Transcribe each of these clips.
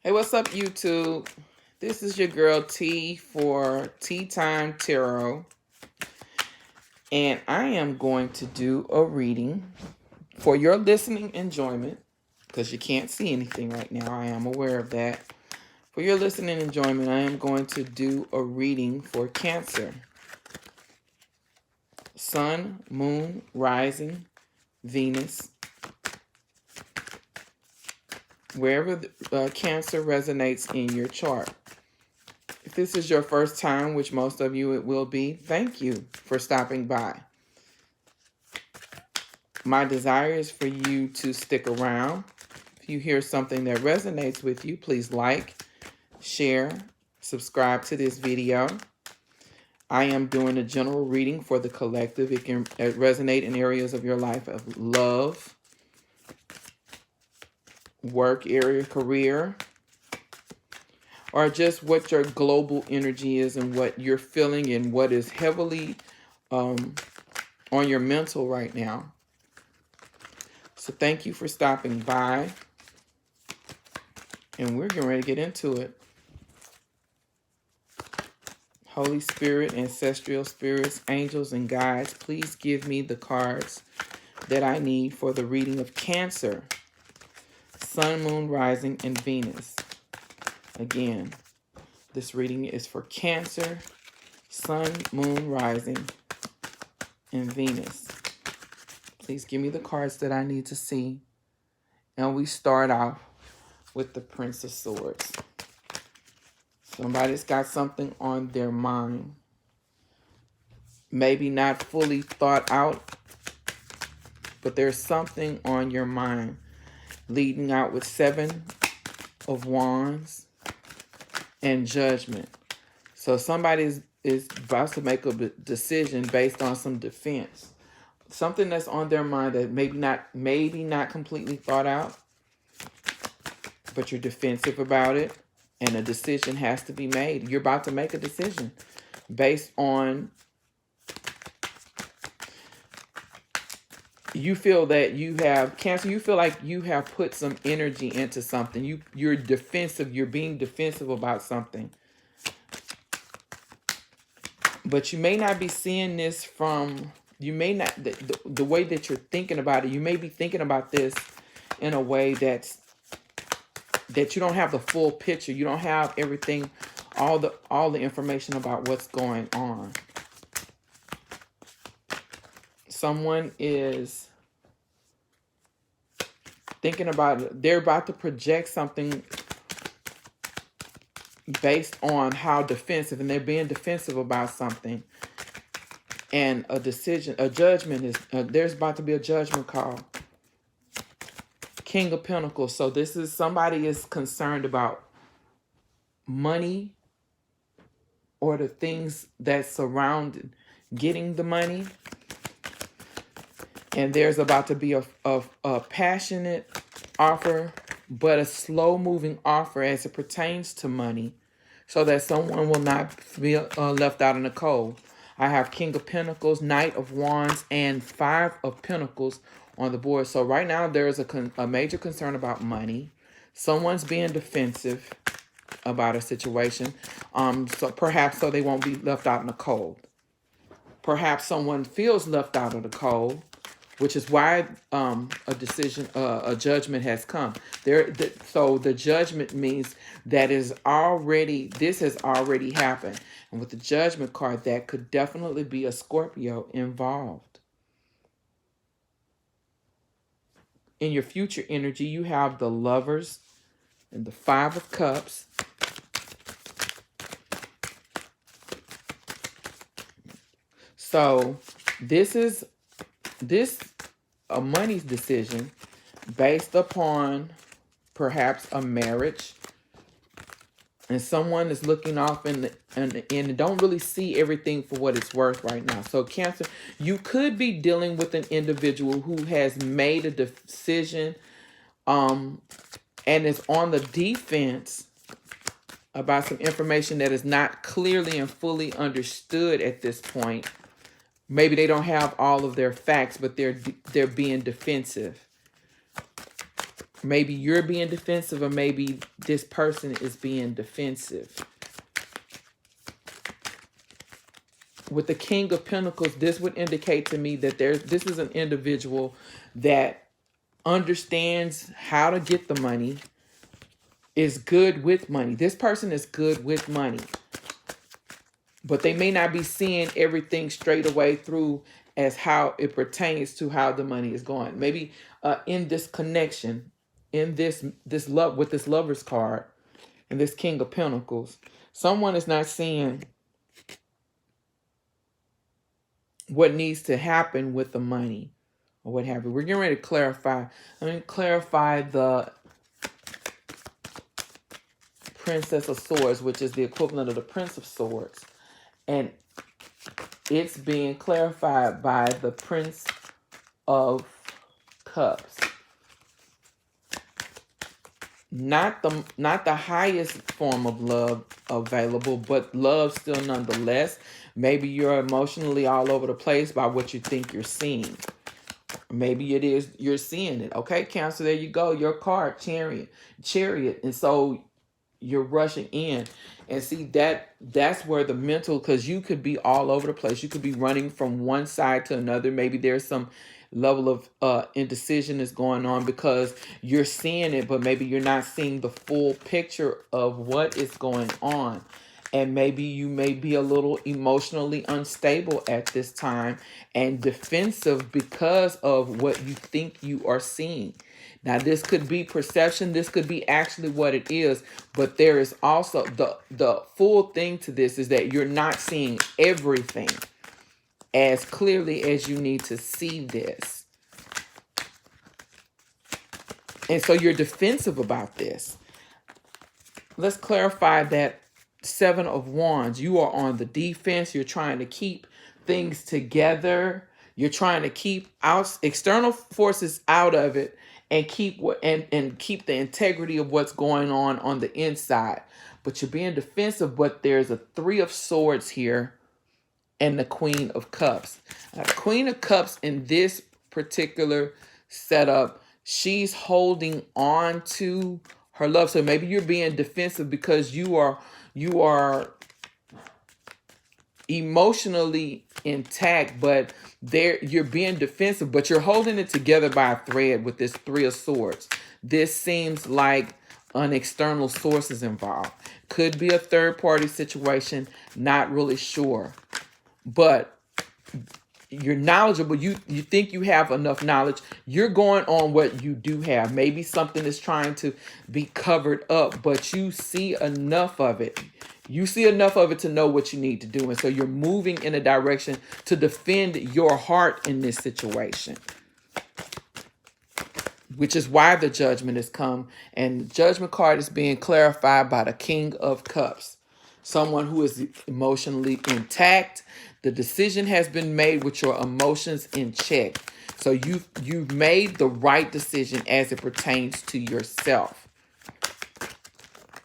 Hey, what's up, YouTube? This is your girl T for Tea Time Tarot, and I am going to do a reading for your listening enjoyment because you can't see anything right now. I am aware of that. For your listening enjoyment, I am going to do a reading for Cancer. Sun, Moon, Rising, Venus. Wherever Cancer resonates in your chart. If this is your first time, which most of you it will be, thank you for stopping by. My desire is for you to stick around. If you hear something that resonates with you, please like, share, subscribe to this video. I am doing a general reading for the collective. It can resonate in areas of your life of love, work area, career, or just what your global energy is and what you're feeling and what is heavily on your mental right now. So thank you for stopping by. And we're getting ready to get into it. Holy Spirit, ancestral spirits, angels, and guides, please give me the cards that I need for the reading of Cancer, Sun, Moon, Rising, and Venus. Again, this reading is for Cancer, Sun, Moon, Rising, and Venus. Please give me the cards that I need to see. And we start off with the Prince of Swords. Somebody's got something on their mind. Maybe not fully thought out, but there's something on your mind. Leading out with Seven of Wands and Judgment. So somebody is about to make a decision based on some defense. Something that's on their mind that maybe not completely thought out, but you're defensive about it, and a decision has to be made. You're about to make a decision based on, you feel that you have, Cancer, you feel like you have put some energy into something. You're defensive. You're being defensive about something. But you may not be seeing this from, you may not, the way that you're thinking about it, you may be thinking about this in a way that you don't have the full picture. You don't have everything, all the information about what's going on. Someone is thinking about it. They're about to project something based on how defensive, and they're being defensive about something. And a decision, a judgment is, there's about to be a judgment call. King of Pentacles. So this is, somebody is concerned about money or the things that surround getting the money. And there's about to be a passionate offer, but a slow-moving offer as it pertains to money, so that someone will not be left out in the cold. I have King of Pentacles, Knight of Wands, and Five of Pentacles on the board. So right now there's a major concern about money. Someone's being defensive about a situation, so perhaps so they won't be left out in the cold. Perhaps someone feels left out of the cold, which is why a decision, a judgment has come. So the judgment means that this has already happened. And with the Judgment card, that could definitely be a Scorpio involved. In your future energy, you have the Lovers and the Five of Cups. So this is a money decision based upon perhaps a marriage, and someone is looking off and don't really see everything for what it's worth right now. So Cancer, you could be dealing with an individual who has made a decision and is on the defense about some information that is not clearly and fully understood at this point. Maybe they don't have all of their facts, but they're being defensive. Maybe you're being defensive, or maybe this person is being defensive. With the King of Pentacles, this would indicate to me that this is an individual that understands how to get the money, is good with money. This person is good with money, but they may not be seeing everything straight away through as how it pertains to how the money is going. Maybe in this connection, in this love, with this Lover's card and this King of Pentacles, someone is not seeing what needs to happen with the money or what have you. We're getting ready to clarify. Let me clarify the Princess of Swords, which is the equivalent of the Prince of Swords. And it's being clarified by the Prince of Cups. Not the highest form of love available, but love still nonetheless. Maybe you're emotionally all over the place by what you think you're seeing. Maybe it is you're seeing it. Okay, Cancer, there you go. Your card, Chariot. And so you're rushing in. And see, that's where the mental, because you could be all over the place. You could be running from one side to another. Maybe there's some level of indecision is going on because you're seeing it, but maybe you're not seeing the full picture of what is going on. And maybe you may be a little emotionally unstable at this time and defensive because of what you think you are seeing. Now, this could be perception. This could be actually what it is. But there is also the full thing to this is that you're not seeing everything as clearly as you need to see this. And so you're defensive about this. Let's clarify that Seven of Wands. You are on the defense. You're trying to keep things together. You're trying to keep out external forces out of it and keep keep the integrity of what's going on the inside. But you're being defensive, but there's a Three of Swords here and the Queen of Cups. Now, the Queen of Cups in this particular setup, she's holding on to her love. So maybe you're being defensive because you are emotionally intact, but you're being defensive, but you're holding it together by a thread with this Three of Swords. This seems like an external source is involved. Could be a third party situation, not really sure. But you're knowledgeable. You think you have enough knowledge. You're going on what you do have. Maybe something is trying to be covered up, but you see enough of it. You see enough of it to know what you need to do. And so you're moving in a direction to defend your heart in this situation, which is why the Judgment has come. And the Judgment card is being clarified by the King of Cups. Someone who is emotionally intact. The decision has been made with your emotions in check. So you've made the right decision as it pertains to yourself.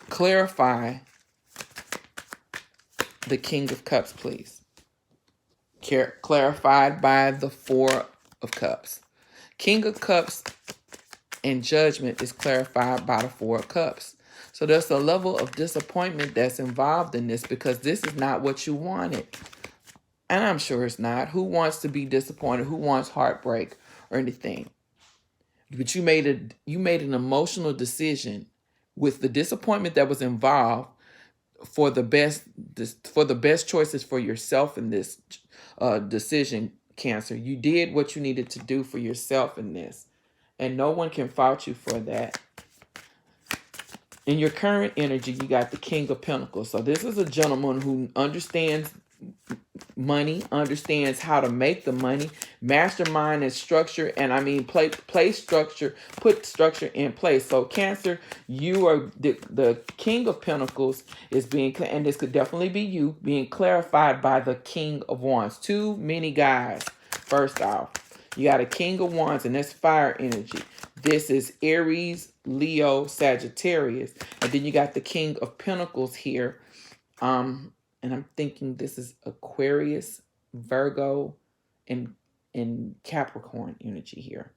Clarify the King of Cups, please. Clarified by the Four of Cups. King of Cups and Judgment is clarified by the Four of Cups. So there's a level of disappointment that's involved in this because this is not what you wanted. And I'm sure it's not. Who wants to be disappointed? Who wants heartbreak or anything? But you made an emotional decision with the disappointment that was involved for the best choices for yourself in this decision, Cancer. You did what you needed to do for yourself in this. And no one can fault you for that. In your current energy, you got the King of Pentacles. So this is a gentleman who understands money, understands how to make the money, mastermind and structure, and I mean play structure, put structure in place. So Cancer, you are the King of Pentacles is being, and this could definitely be you, being clarified by the King of Wands. Too many guys. First off, you got a King of Wands, and that's fire energy. This is Aries, Leo, Sagittarius. And then you got the King of Pentacles here. And I'm thinking this is Aquarius, Virgo, and Capricorn energy here.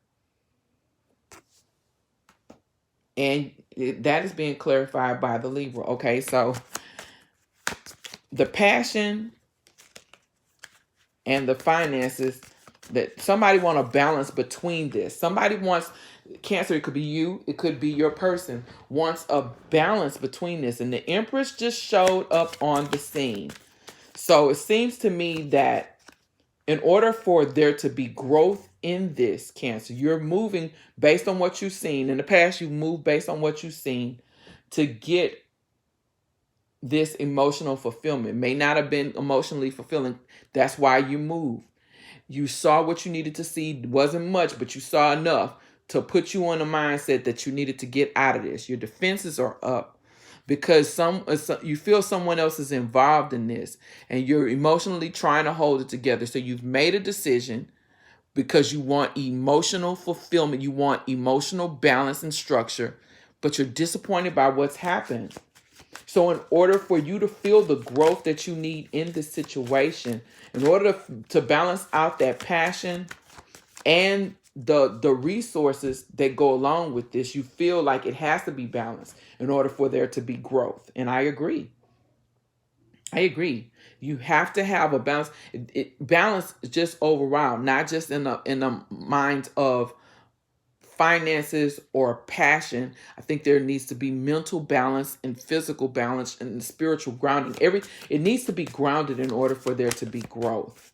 And that is being clarified by the Libra. Okay, so the passion and the finances, that somebody want to balance between this. Somebody wants, Cancer, it could be you, it could be your person, wants a balance between this. And the Empress just showed up on the scene. So it seems to me that in order for there to be growth in this, Cancer, you're moving based on what you've seen. In the past, you've moved based on what you've seen to get this emotional fulfillment. May not have been emotionally fulfilling. That's why you moved. You saw what you needed to see. It wasn't much, but you saw enough to put you on a mindset that you needed to get out of this. Your defenses are up because you feel someone else is involved in this, and you're emotionally trying to hold it together. So you've made a decision because you want emotional fulfillment. You want emotional balance and structure, but you're disappointed by what's happened. So in order for you to feel the growth that you need in this situation, in order to balance out that passion and the resources that go along with this, you feel like it has to be balanced in order for there to be growth. And I agree. You have to have a balance. Balance just overall, not just in the mind of finances or passion. I think there needs to be mental balance and physical balance and spiritual grounding. It needs to be grounded in order for there to be growth.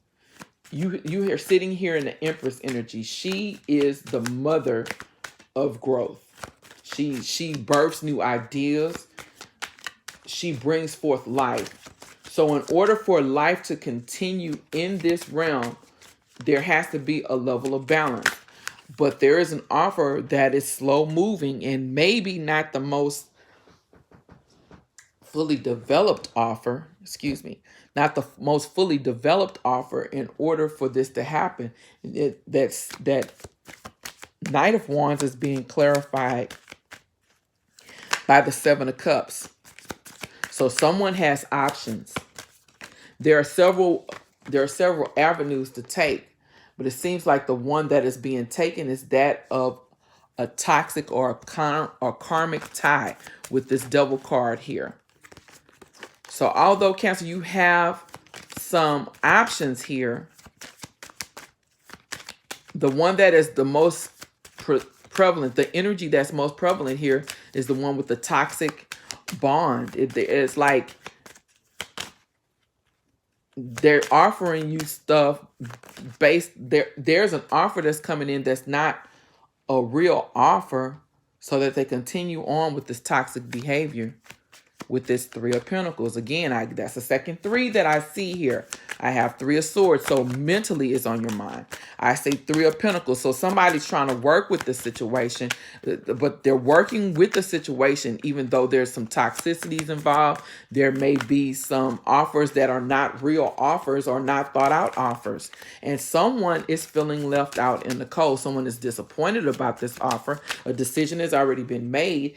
You are sitting here in the Empress energy. She is the mother of growth. She births new ideas. She brings forth life. So in order for life to continue in this realm, there has to be a level of balance. But there is an offer that is slow moving and maybe not the most fully developed offer, not the most fully developed offer in order for this to happen. That Knight of Wands is being clarified by the Seven of Cups. So someone has options. There are several avenues to take, but it seems like the one that is being taken is that of a toxic or a karmic tie with this double card here. So although, Cancer, you have some options here, the one that is the most prevalent, the energy that's most prevalent here is the one with the toxic bond. It's like they're offering you stuff based there's an offer that's coming in that's not a real offer, so that they continue on with this toxic behavior with this Three of Pentacles. Again, that's the second three that I see here. I have Three of Swords, so mentally it's on your mind. I say Three of Pentacles, so somebody's trying to work with the situation, but they're working with the situation even though there's some toxicities involved. There may be some offers that are not real offers or not thought out offers. And someone is feeling left out in the cold. Someone is disappointed about this offer. A decision has already been made,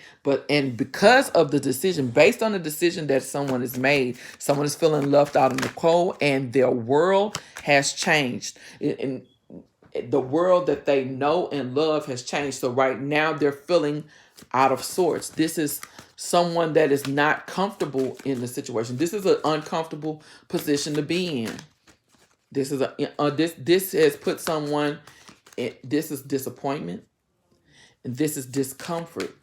and because of the decision, based on the decision that someone has made, someone is feeling left out in the cold, and their world has changed. And the world that they know and love has changed. So right now they're feeling out of sorts. This is someone that is not comfortable in the situation. This is an uncomfortable position to be in. This is this has put someone in, this is disappointment, and this is discomfort.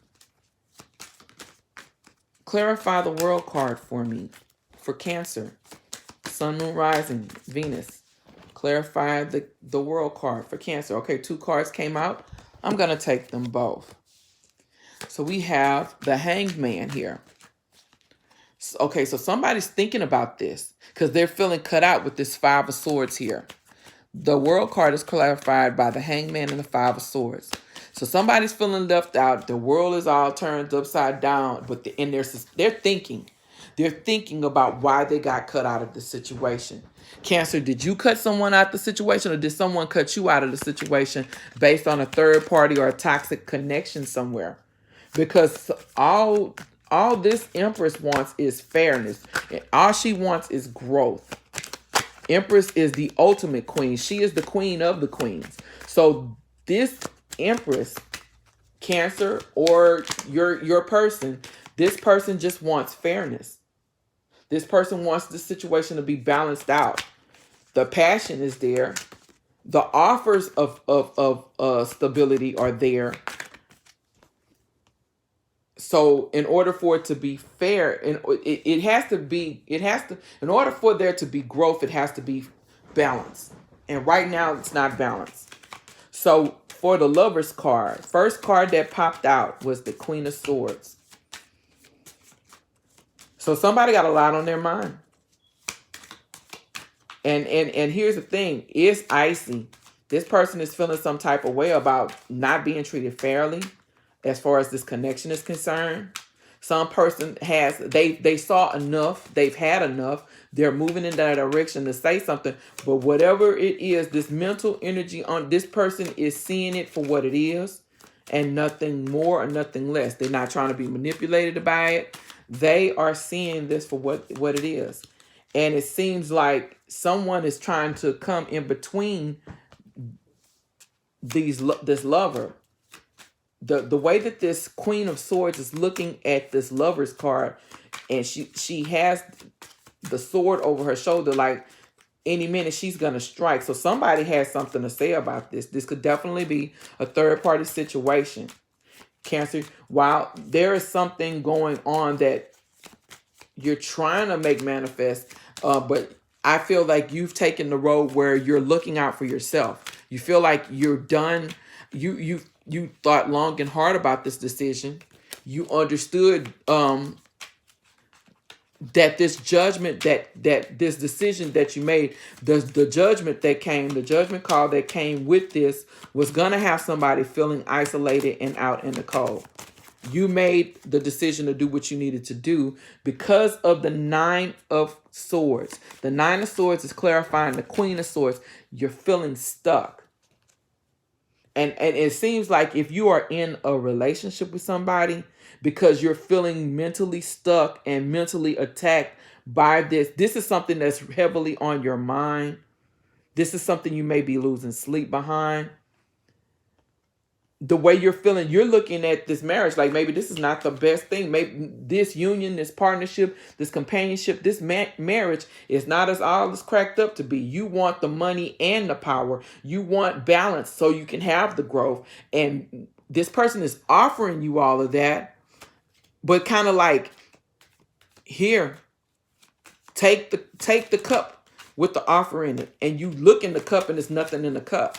Clarify the world card for me for Cancer. Sun, Moon, Rising, Venus. Clarify the world card for Cancer. Okay, 2 cards came out. I'm going to take them both. So we have the Hanged Man here. Okay, so somebody's thinking about this because they're feeling cut out with this Five of Swords here. The world card is clarified by the Hanged Man and the Five of Swords. So somebody's feeling left out. The world is all turned upside down, but they're thinking. They're thinking about why they got cut out of the situation. Cancer, did you cut someone out of the situation, or did someone cut you out of the situation based on a third party or a toxic connection somewhere? Because all this Empress wants is fairness. And all she wants is growth. Empress is the ultimate queen. She is the queen of the queens. So this Empress Cancer, or your person, this person just wants fairness. This person wants the situation to be balanced out. The passion is there. The offers of stability are there. So in order for it to be fair, and it has to, in order for there to be growth, it has to be balanced. And right now it's not balanced. So for the Lovers card, first card that popped out was the Queen of Swords. So somebody got a lot on their mind. And here's the thing, it's icy. This person is feeling some type of way about not being treated fairly as far as this connection is concerned. Some person has, they saw enough, they've had enough, they're moving in that direction to say something, but whatever it is, this mental energy on this person is seeing it for what it is and nothing more or nothing less. They're not trying to be manipulated by it. They are seeing this for what it is. And it seems like someone is trying to come in between this lover. The way that this Queen of Swords is looking at this Lover's card, and she has the sword over her shoulder, like any minute she's gonna strike. So somebody has something to say about this. This could definitely be a third-party situation. Cancer, while there is something going on that you're trying to make manifest, but I feel like you've taken the road where you're looking out for yourself. You feel like you're done. You thought long and hard about this decision. You understood that this judgment, that this decision that you made, the judgment that came, the judgment call that came with this was going to have somebody feeling isolated and out in the cold. You made the decision to do what you needed to do because of the Nine of Swords. The Nine of Swords is clarifying the Queen of Swords. You're feeling stuck. And it seems like if you are in a relationship with somebody because you're feeling mentally stuck and mentally attacked by this is something that's heavily on your mind. This is something you may be losing sleep behind. The way you're feeling, you're looking at this marriage like maybe this is not the best thing. Maybe this union, this partnership, this companionship, this marriage is not as all it's cracked up to be. You want the money and the power. You want balance so you can have the growth. And this person is offering you all of that, but kind of like, here, take the cup with the offer in it. And you look in the cup and there's nothing in the cup.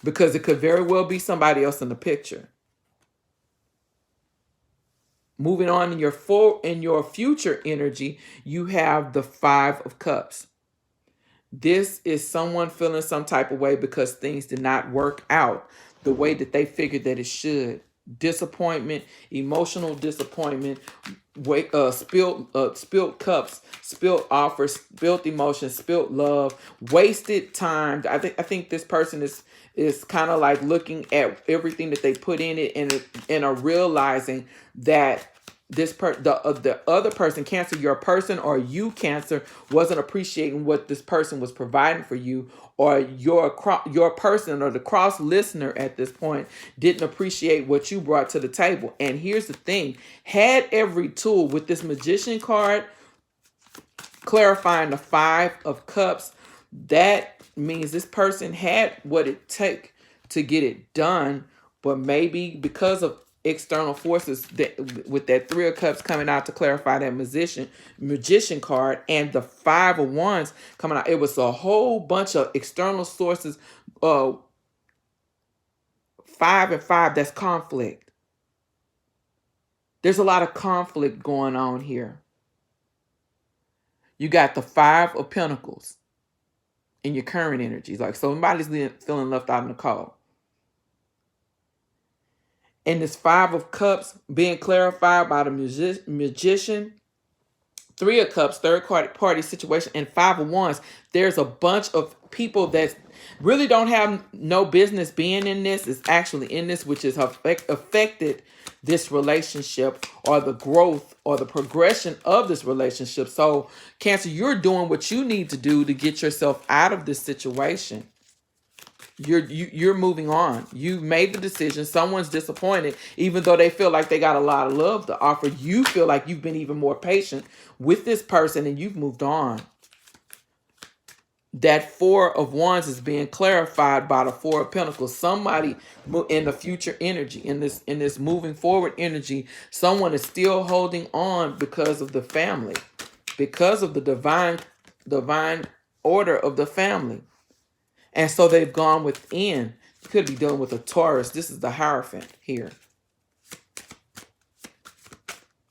Because it could very well be somebody else in the picture. Moving on in your future energy, you have the Five of Cups. This is someone feeling some type of way because things did not work out the way that they figured that it should. Disappointment, emotional disappointment, spilled cups, spilled offers, spilled emotions, spilled love, wasted time. I think this person is kind of like looking at everything that they put in it and are realizing that the other person, Cancer, your person, or you, Cancer, wasn't appreciating what this person was providing for you, or your person or the cross listener at this point didn't appreciate what you brought to the table. And here's the thing, had every tool with this Magician card clarifying the Five of Cups, that means this person had what it take to get it done, but maybe because of external forces, that with that Three of Cups coming out to clarify that magician card, and the Five of Wands coming out, it was a whole bunch of external sources. 5 and 5, that's conflict. There's a lot of conflict going on here. You got the Five of Pentacles in your current energies, like somebody's feeling left out in the cold. And this Five of Cups being clarified by the magician, Three of Cups, third party situation, and Five of Wands. There's a bunch of people that really don't have no business being in this, is actually in this, which has affected this relationship or the growth or the progression of this relationship. So, Cancer, you're doing what you need to do to get yourself out of this situation. You're moving on. You made the decision. Someone's disappointed, even though they feel like they got a lot of love to offer. You feel like you've been even more patient with this person and you've moved on. That Four of Wands is being clarified by the Four of Pentacles. Somebody in the future energy, in this moving forward energy, someone is still holding on because of the family, because of the divine order of the family. And so they've gone within. You could be dealing with a Taurus. This is the Hierophant here.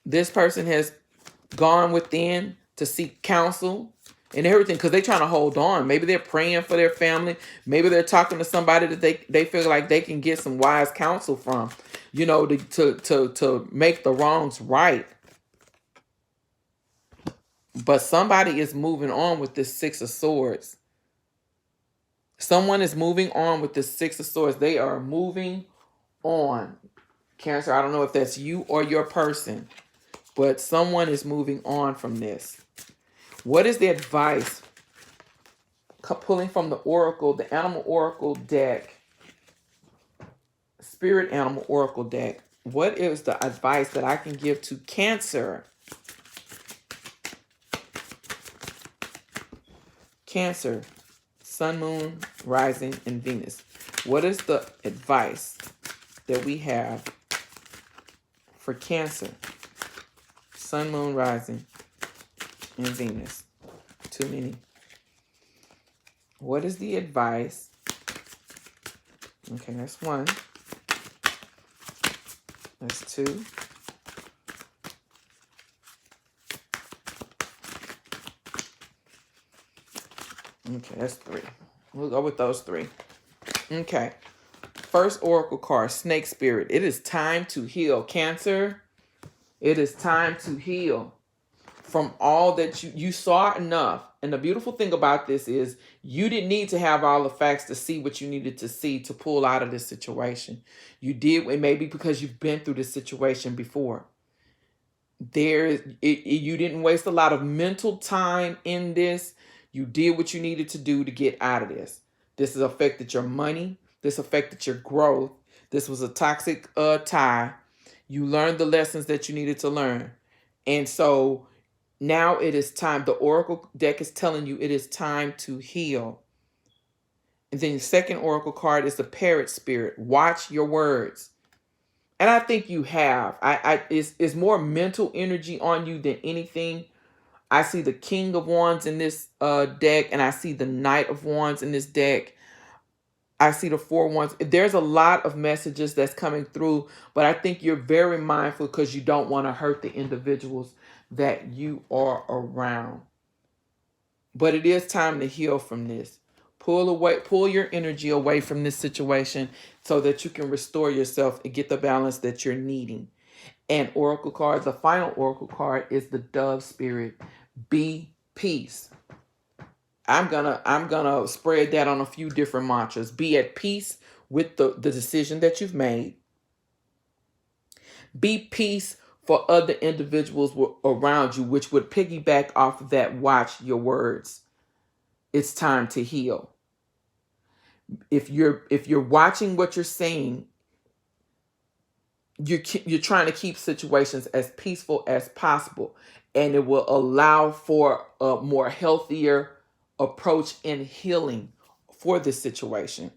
This person has gone within to seek counsel and everything because they're trying to hold on. Maybe they're praying for their family. Maybe they're talking to somebody that they feel like they can get some wise counsel from, you know, to make the wrongs right. But somebody is moving on with this Six of Swords. Someone is moving on with the Six of Swords. They are moving on. Cancer, I don't know if that's you or your person, but someone is moving on from this. What is the advice? Pulling from the Oracle, the Animal Oracle deck, Spirit Animal Oracle deck. What is the advice that I can give to Cancer? Cancer. Sun, Moon, Rising, and Venus. What is the advice that we have for Cancer? Sun, Moon, Rising, and Venus. Too many. What is the advice? Okay, that's one. That's two. Okay, that's three. We'll go with those three. Okay. First oracle card, Snake Spirit. It is time to heal. Cancer, it is time to heal from all that you saw enough. And the beautiful thing about this is you didn't need to have all the facts to see what you needed to see to pull out of this situation. You did, and maybe because you've been through this situation before. You didn't waste a lot of mental time in this. You did what you needed to do to get out of this. This has affected your money. This affected your growth. This was a toxic tie. You learned the lessons that you needed to learn. And so now it is time. The Oracle deck is telling you it is time to heal. And then the second Oracle card is the Parrot Spirit. Watch your words. And I think you have. It's more mental energy on you than anything. I see the King of Wands in this deck, and I see the Knight of Wands in this deck. I see the Four of Wands. There's a lot of messages that's coming through, but I think you're very mindful because you don't want to hurt the individuals that you are around. But it is time to heal from this. Pull your energy away from this situation so that you can restore yourself and get the balance that you're needing. And Oracle card, the final Oracle card is the Dove Spirit. Be peace. I'm gonna spread that on a few different mantras. Be at peace with the decision that you've made. Be peace for other individuals around you, which would piggyback off of that. Watch your words. It's time to heal. If you're watching what you're saying, you're trying to keep situations as peaceful as possible, and it will allow for a more healthier approach in healing for this situation.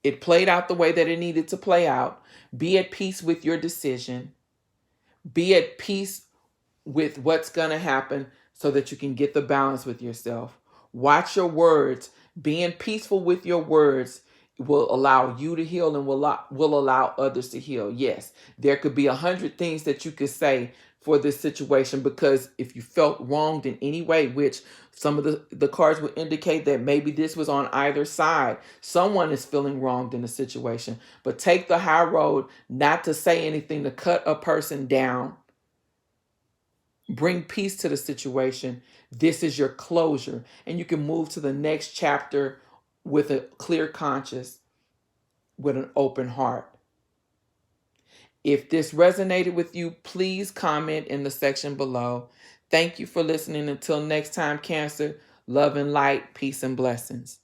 It played out the way that it needed to play out. Be at peace with your decision. Be at peace with what's going to happen so that you can get the balance with yourself. Watch your words. Being peaceful with your words will allow you to heal and will allow others to heal. Yes, there could be 100 things that you could say for this situation, because if you felt wronged in any way, which some of the cards would indicate that maybe this was on either side, someone is feeling wronged in the situation. But take the high road, not to say anything to cut a person down. Bring peace to the situation. This is your closure, and you can move to the next chapter with a clear conscience, with an open heart. If this resonated with you, please comment in the section below. Thank you for listening. Until next time, Cancer, love and light, peace and blessings.